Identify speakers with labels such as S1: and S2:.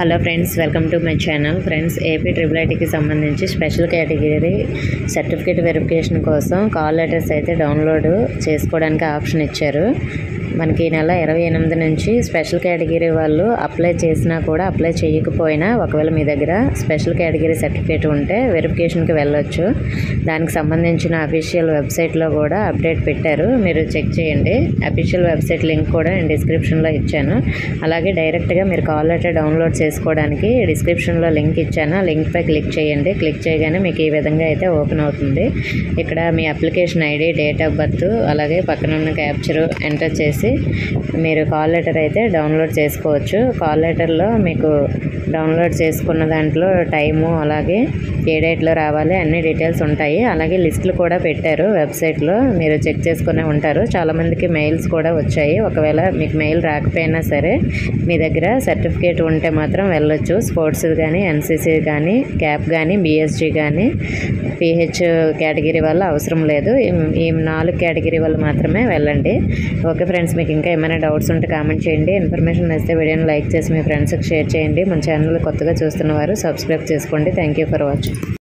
S1: Hello friends, welcome to my channel. Friends, AP IIITకి సంబంధించి special category certificate verification కోసం call letters అయితే download చేసుకోవడానికి ఆప్షన్ ఇచ్చారు. మనకి ఈ నెల 28 నుంచి స్పెషల్ కేటగిరీ వాళ్ళు అప్లై చేసినా కూడా అప్లై చేయకపోయినా ఒకవేళ మీ దగ్గర స్పెషల్ కేటగిరీ సర్టిఫికేట్ ఉంటే వెరిఫికేషన్కి వెళ్ళొచ్చు. దానికి సంబంధించిన అఫీషియల్ వెబ్సైట్లో కూడా అప్డేట్ పెట్టారు, మీరు చెక్ చేయండి. అఫీషియల్ వెబ్సైట్ లింక్ కూడా నేను డిస్క్రిప్షన్లో ఇచ్చాను. అలాగే డైరెక్ట్గా మీరు కాల్ లెటర్ డౌన్లోడ్ చేసుకోవడానికి డిస్క్రిప్షన్లో లింక్ ఇచ్చాను. ఆ లింక్పై క్లిక్ చేయండి. క్లిక్ చేయగానే మీకు ఈ విధంగా అయితే ఓపెన్ అవుతుంది. ఇక్కడ మీ application ID, date of birth, అలాగే పక్కన ఉన్న క్యాప్చర్ ఎంటర్ చేసి మీరు కాల్ లెటర్ అయితే డౌన్లోడ్ చేసుకోవచ్చు. కాల్ లెటర్లో మీకు డౌన్లోడ్ చేసుకున్న దాంట్లో టైము, అలాగే ఏ డేట్లో రావాలి అన్ని డీటెయిల్స్ ఉంటాయి. అలాగే లిస్టులు కూడా పెట్టారు వెబ్సైట్లో, మీరు చెక్ చేసుకునే ఉంటారు. చాలామందికి మెయిల్స్ కూడా వచ్చాయి. ఒకవేళ మీకు మెయిల్ రాకపోయినా సరే మీ దగ్గర సర్టిఫికేట్ ఉంటే మాత్రం వెళ్ళొచ్చు. స్పోర్ట్స్ కానీ, ఎన్సీసీ కానీ, క్యాప్ కానీ, బీఎస్జీ కానీ, పీహెచ్ కేటగిరీ వల్ల అవసరం లేదు. ఈ 4 కేటగిరీ వాళ్ళు మాత్రమే వెళ్ళండి. ఓకే ఫ్రెండ్స్, మీకు ఇంకా ఏమైనా డౌట్స్ ఉంటే కామెంట్ చేయండి. ఇన్ఫర్మేషన్ నచ్చితే వీడియోని లైక్ చేసి మీ ఫ్రెండ్స్కి షేర్ చేయండి. మన ఛానల్ కొత్తగా చూస్తున్న వారు సబ్స్క్రైబ్ చేసుకోండి. Thank you for watching.